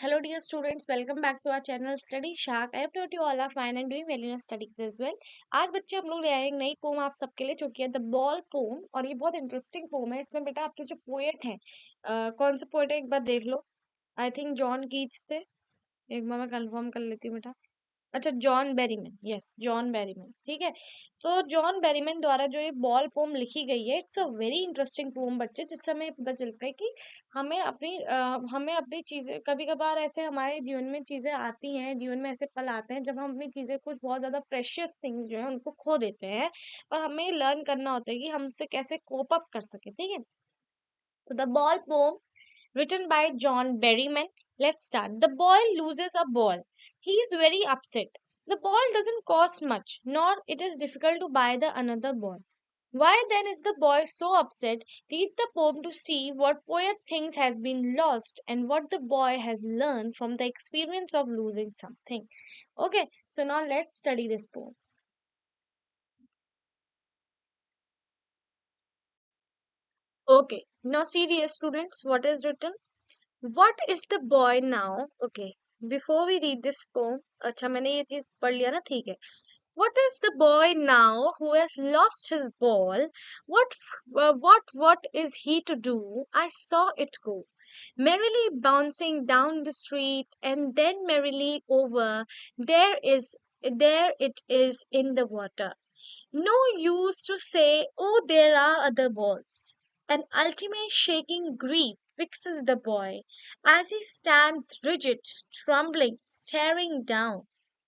Hello, dear students. Welcome back to our channel Study Shark. I hope you all are fine and doing well in your studies as well. आज बच्चे हम लोग ले आए एक नई पोम आप सबके लिए जो कि है द बॉल पोम और ये बहुत इंटरेस्टिंग पोम है। इसमें बेटा आपके जो पोएट हैं कौन से पोएट है एक बार देख लो। आई थिंक जॉन कीट्स थे। एक बार मैं कंफर्म कर लेती हूँ बेटा। अच्छा John Berryman, yes John Berryman, ठीक है। तो जॉन बेरीमैन द्वारा जो ये बॉल पोम लिखी गई है it's a very interesting poem बच्चे, जिससे हमें पता चलता है कि हमें अपनी चीजें कभी कभार ऐसे हमारे जीवन में चीजें आती हैं, जीवन में ऐसे पल आते हैं जब हम अपनी चीजें कुछ बहुत ज्यादा प्रेशियस थिंग्स जो है उनको खो देते हैं। पर हमें लर्न करना होता है कि हम उससे कैसे कोप अप कर सके, ठीक है। तो the ball poem written by John Berryman. Let's start. The boy loses a ball. He is very upset. The ball doesn't cost much, nor it is difficult to buy the another ball. Why then is the boy so upset? Read the poem to see what poet thinks has been lost and what the boy has learned from the experience of losing something. Okay, so now let's study this poem. Okay, now see dear students, what is written? What is the boy now? Okay, before we read this poem, अच्छा मैंने ये चीज पढ़ लिया ना, ठीक है। What is the boy now who has lost his ball? What is he to do? I saw it go merrily bouncing down the street and then merrily over. There it is in the water. No use to say, oh, there are other balls. An ultimate shaking grief fixes the boy as he stands rigid, trembling, staring down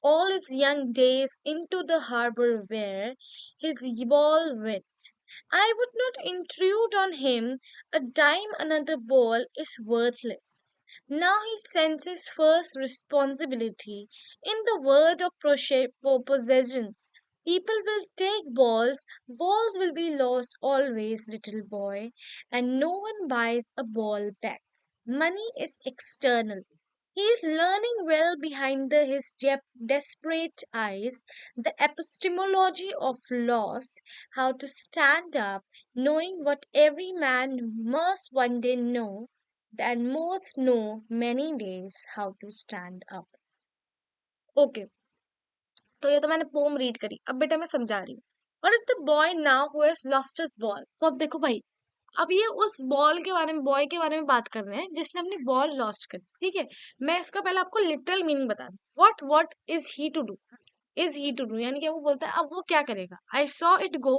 all his young days into the harbor where his ball went. I would not intrude on him. A dime another ball is worthless. Now he senses first responsibility. In the word of possessions, people will take balls, balls will be lost always, little boy, and no one buys a ball back. Money is external. He is learning well behind his desperate eyes the epistemology of loss, how to stand up, knowing what every man must one day know, and most know many days how to stand up. Okay, तो ये तो मैंने pome read करी। अब बेटा मैं समझा रही हूँ। What is the boy now who has lost his ball? तो अब देखो भाई, अब ये उस बॉल के बारे में, बॉय के बारे में बात कर रहे हैं जिसने अपनी बॉल लॉस्ट करी, ठीक है। मैं इसका पहले आपको लिटरल मीनिंग बता दूं। What is he to do? Is he to do यानी कि वो बोलता है अब वो क्या करेगा। आई सॉ इट गो,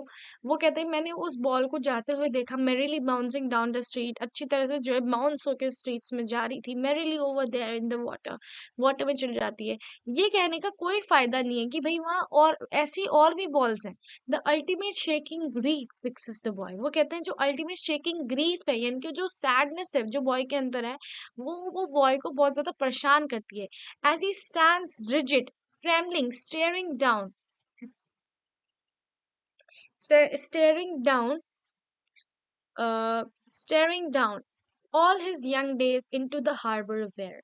वो कहते हैं मैंने उस बॉल को जाते हुए देखा। Merrily bouncing down the street, अच्छी तरह से जो है बाउंस होकर स्ट्रीट्स में जा रही थी। Merrily over there in the water, water में चली जाती है। ये कहने का कोई फायदा नहीं है कि भाई वहां और ऐसी और भी बॉल्स हैं। The ultimate shaking grief fixes the boy, वो कहते हैं जो अल्टीमेट शेकिंग ग्रीफ है यानी कि जो सैडनेस है जो बॉय के अंदर है, वो बॉय को बहुत ज्यादा परेशान करती है। As he stands rigid, trembling, staring down, staring down all his young days into the harbor where.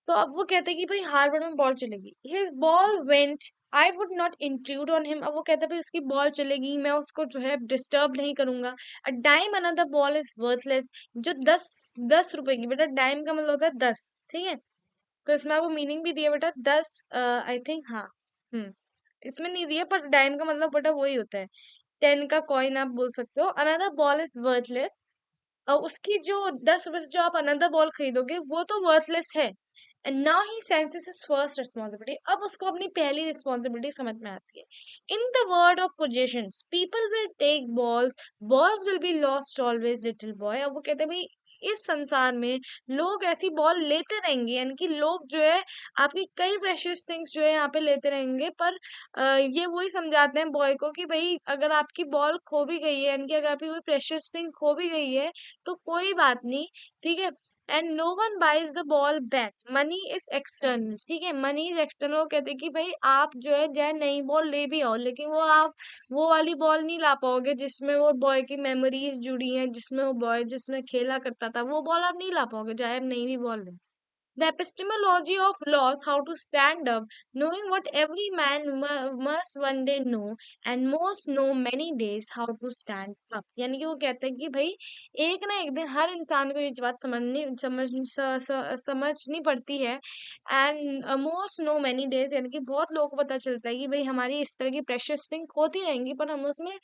तो अब वो कहते हैं कि भाई हार्बर में बॉल चलेगी। His ball went, I would not intrude on him. अब वो कहता है भाई उसकी बॉल चलेगी, मैं उसको जो है डिस्टर्ब नहीं करूंगा। A dime another ball is worthless, जो 10 10 रुपए की, बेटा डाइम का मतलब होता है 10, ठीक है। तो इसमें आपको मीनिंग भी दिया बेटा 10, आई थिंक, हाँ। हम्म, इसमें नहीं दिया पर डाइम का मतलब बेटा वही होता है। 10 का कॉइन आप बोल सकते हो। अनदर बॉल इज वर्थलेस, उसकी जो 10 रुपए से जो आप अनदर बॉल खरीदोगे वो तो वर्थलेस है। And now he senses his first responsibility, अब उसको अपनी पहली रिस्पॉन्सिबिलिटी समझ में आती है। In the world of possessions people will take balls, balls will be lost always, little boy. अब वो कहते हैं भाई इस संसार में लोग ऐसी बॉल लेते रहेंगे, यानी कि लोग जो है आपकी कई प्रेशियस थिंग्स जो है यहाँ पे लेते रहेंगे। पर ये वही समझाते हैं बॉय को कि भाई अगर आपकी बॉल खो भी गई है, यानी कि अगर आपकी कोई प्रेशियस थिंग खो भी गई है तो कोई बात नहीं, ठीक है। And no one buys the ball back, money is external, ठीक है। मनी इज एक्सटर्नल, वो कहते हैं कि भाई आप जो है चाहे नई बॉल ले भी आओ लेकिन वो आप वो वाली बॉल नहीं ला पाओगे जिसमें वो बॉय की मेमोरीज जुड़ी हैं, जिसमें वो बॉय जिसमें खेला करता था, वो बॉल आप नहीं ला पाओगे चाहे आप नई भी बॉल लें। The epistemology of loss, how to stand up, knowing what every man must one day know and most know many days how to stand up. यानी कि वो कहते हैं कि भाई एक ना एक दिन हर इंसान को ये बात समझनी पड़ती है and most know many days, यानी कि बहुत लोगों को पता चलता है कि भाई हमारी इस तरह की प्रेशियस थिंग होती रहेंगी, पर हमें उसमें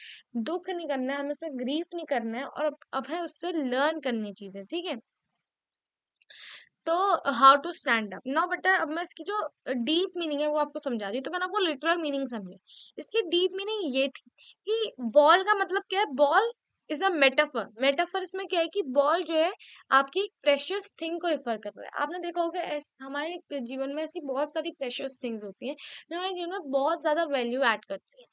दुख नहीं करना है, हमें उसमें ग्रीफ नहीं करना है, और अब है उससे लर्न करनी चीजें, ठीक है। तो how to stand up now बेटा, अब मैं इसकी जो डीप मीनिंग है वो आपको समझा रही हूँ। तो मैंने आपको लिटरल मीनिंग समझे। इसकी डीप मीनिंग ये थी कि बॉल का मतलब क्या है। Ball is a metaphor. Metaphor इसमें क्या है कि बॉल जो है आपकी प्रेशियस थिंग को रिफर कर रहा है। आपने देखा होगा हमारे जीवन में ऐसी बहुत सारी प्रेशियस थिंग्स होती हैं जो हमारे जीवन में बहुत ज्यादा वैल्यू ऐड करती हैं,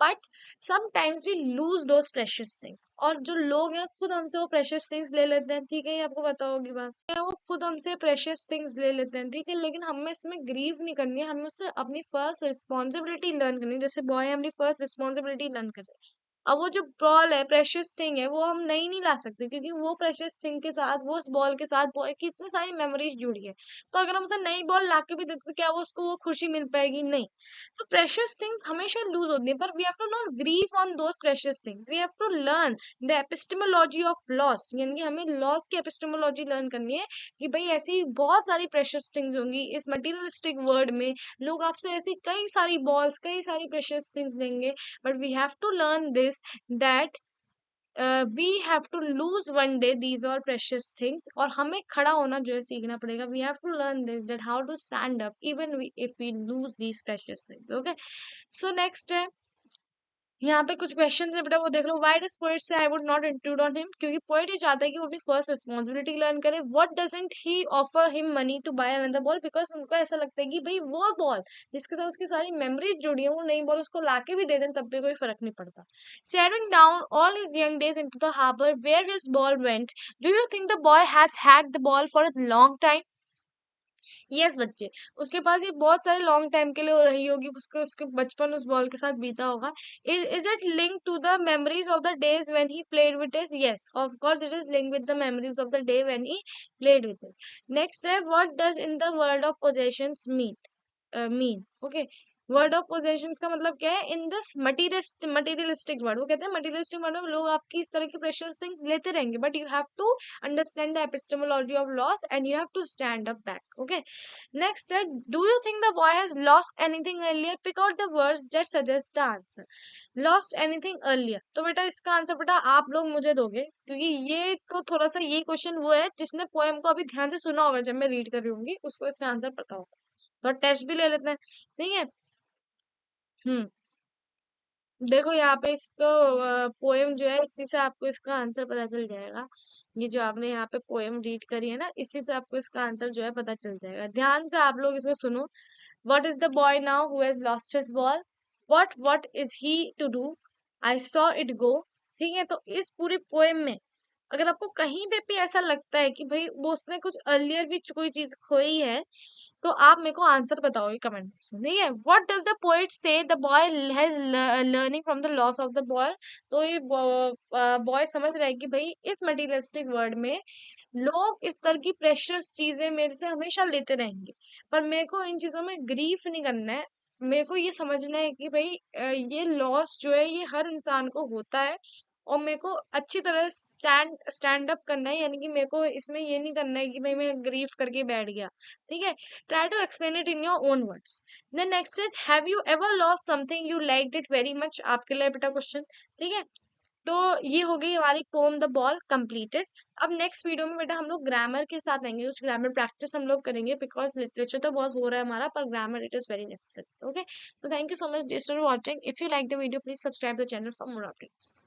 but sometimes we lose those precious things. और जो लोग हैं खुद हमसे वो प्रेशियस थिंग्स ले लेते हैं, ठीक है, ये आपको पता होगी बात, वो खुद हमसे प्रेशियस थिंग्स ले लेते हैं, ठीक है, लेकिन हमें इसमें ग्रीव नहीं करनी है, हमें उससे अपनी फर्स्ट रिस्पॉन्सिबिलिटी लर्न करनी है। जैसे बॉय अपनी फर्स्ट रिस्पॉन्सिबिलिटी लर्न कर रहे हैं। अब वो जो बॉल है, प्रेशियस थिंग है, वो हम नहीं ला सकते, क्योंकि वो प्रेशियस थिंग के साथ, वो उस बॉल के साथ बॉय की इतनी सारी मेमोरीज जुड़ी है। तो अगर हम उसे नई बॉल ला के भी देते तो क्या वो उसको वो खुशी मिल पाएगी? नहीं। तो प्रेशियस थिंग्स हमेशा लूज होती है, पर we have to not grieve on those precious things, we have to learn the epistemology of loss, यानी कि हमें लॉस की एपिस्टेमोलॉजी लर्न करनी है कि भाई ऐसी बहुत सारी प्रेशियस थिंग्स होंगी इस मटेरियलिस्टिक वर्ल्ड में। लोग आपसे ऐसी कई सारी बॉल्स, कई सारी प्रेशियस थिंग्स लेंगे, but we have to learn this that we have to lose one day these are precious things. और हमें खड़ा होना जो है सीखना पड़ेगा। We have to learn this that how to stand up even if we lose these precious things. Okay, so next है, यहाँ पे कुछ क्वेश्चन है बेटा, वो देख लो। Why does poet say I would not include on him? क्योंकि poet ये चाहता है कि वो अपनी फर्स्ट रिस्पॉन्सिबिलिटी लर्न करे। What doesn't he offer him money to buy another ball? Because उनको ऐसा लगता है कि भाई वो बॉल जिसके साथ उसकी सारी मेमोरीज जुड़ी है, वो नई बॉल उसको लाके भी दे दें तब भी कोई फर्क नहीं पड़ता। Staring down all his young days into the harbor where his ball went, do you think the boy has had the ball for a long time? Yes बच्चे, उसके पास ये बहुत सारे लॉन्ग टाइम के लिए हो रही होगी, उसके उसके बचपन उस बॉल के साथ बीता होगा। Is it link to the memories of the days when he played with it? Yes, of course it is link with the memories of the day when he played with it. Next है, what does in the world of possessions mean? Okay, word of possessions का मतलब क्या है in this materialistic word? वो कहते हैं materialistic word में लोग आपकी इस तरह की प्रेशियस थिंग्स लेते रहेंगे, but you have to understand the epistemology of loss and you have to stand up back. Okay, next, do you think the boy has lost anything earlier? Pick out the words that suggest the answer. Lost anything earlier. तो बेटा इसका answer बेटा आप लोग मुझे दोगे, क्योंकि ये तो थोड़ा सा ये क्वेश्चन वो है जिसने पोएम को अभी ध्यान से सुना होगा जब मैं रीड कर रही होंगी, उसको इसका आंसर पता होगा। तो टेस्ट भी ले लेते हैं, ठीक है। हम्म, देखो यहाँ पे इसको पोएम जो है इसी से आपको इसका आंसर पता चल जाएगा। ये जो आपने यहाँ पे पोएम रीड करी है ना, इसी से आपको इसका आंसर जो है पता चल जाएगा। ध्यान से आप लोग इसको सुनो। What is the boy now who has lost his ball? What is he to do? I saw it go. ठीक है, तो इस पूरे पोएम में अगर आपको कहीं पे भी ऐसा लगता है कि भाई वो उसने कुछ अर्लियर भी कोई चीज खोई है, तो आप मेरे को आंसर बताओगे कमेंट बॉक्स में, ठीक है। व्हाट डज द पोएट से the boy has learning from the loss of the boy? तो ये बॉय समझ रहा है कि भाई इस मटीरियलिस्टिक वर्ल्ड में लोग इस तरह की प्रेशियस चीजें मेरे से हमेशा लेते रहेंगे, पर मेरे को इन चीजों में ग्रीफ नहीं करना है। मेरे को ये समझना है कि भाई ये लॉस जो है ये हर इंसान को होता है, और मेरे को अच्छी तरह स्टैंड अप करना है, यानी कि मेरे को इसमें ये नहीं करना है कि भाई मैं ग्रीफ करके बैठ गया, ठीक है। Try to explain it in your own words. Then next is, have you ever lost something you liked it very much? आपके लिए बेटा क्वेश्चन, ठीक है। तो ये हो गई हमारी पोम द बॉल कंप्लीटेड। अब नेक्स्ट वीडियो में बेटा हम लोग ग्रामर के साथ आएंगे, कुछ ग्रामर प्रैक्टिस हम लोग करेंगे, बिकॉज लिटरेचर तो बहुत हो रहा है हमारा, पर grammar it is very necessary. Okay, तो thank you so much for watching. If you like the video please subscribe the channel for more updates.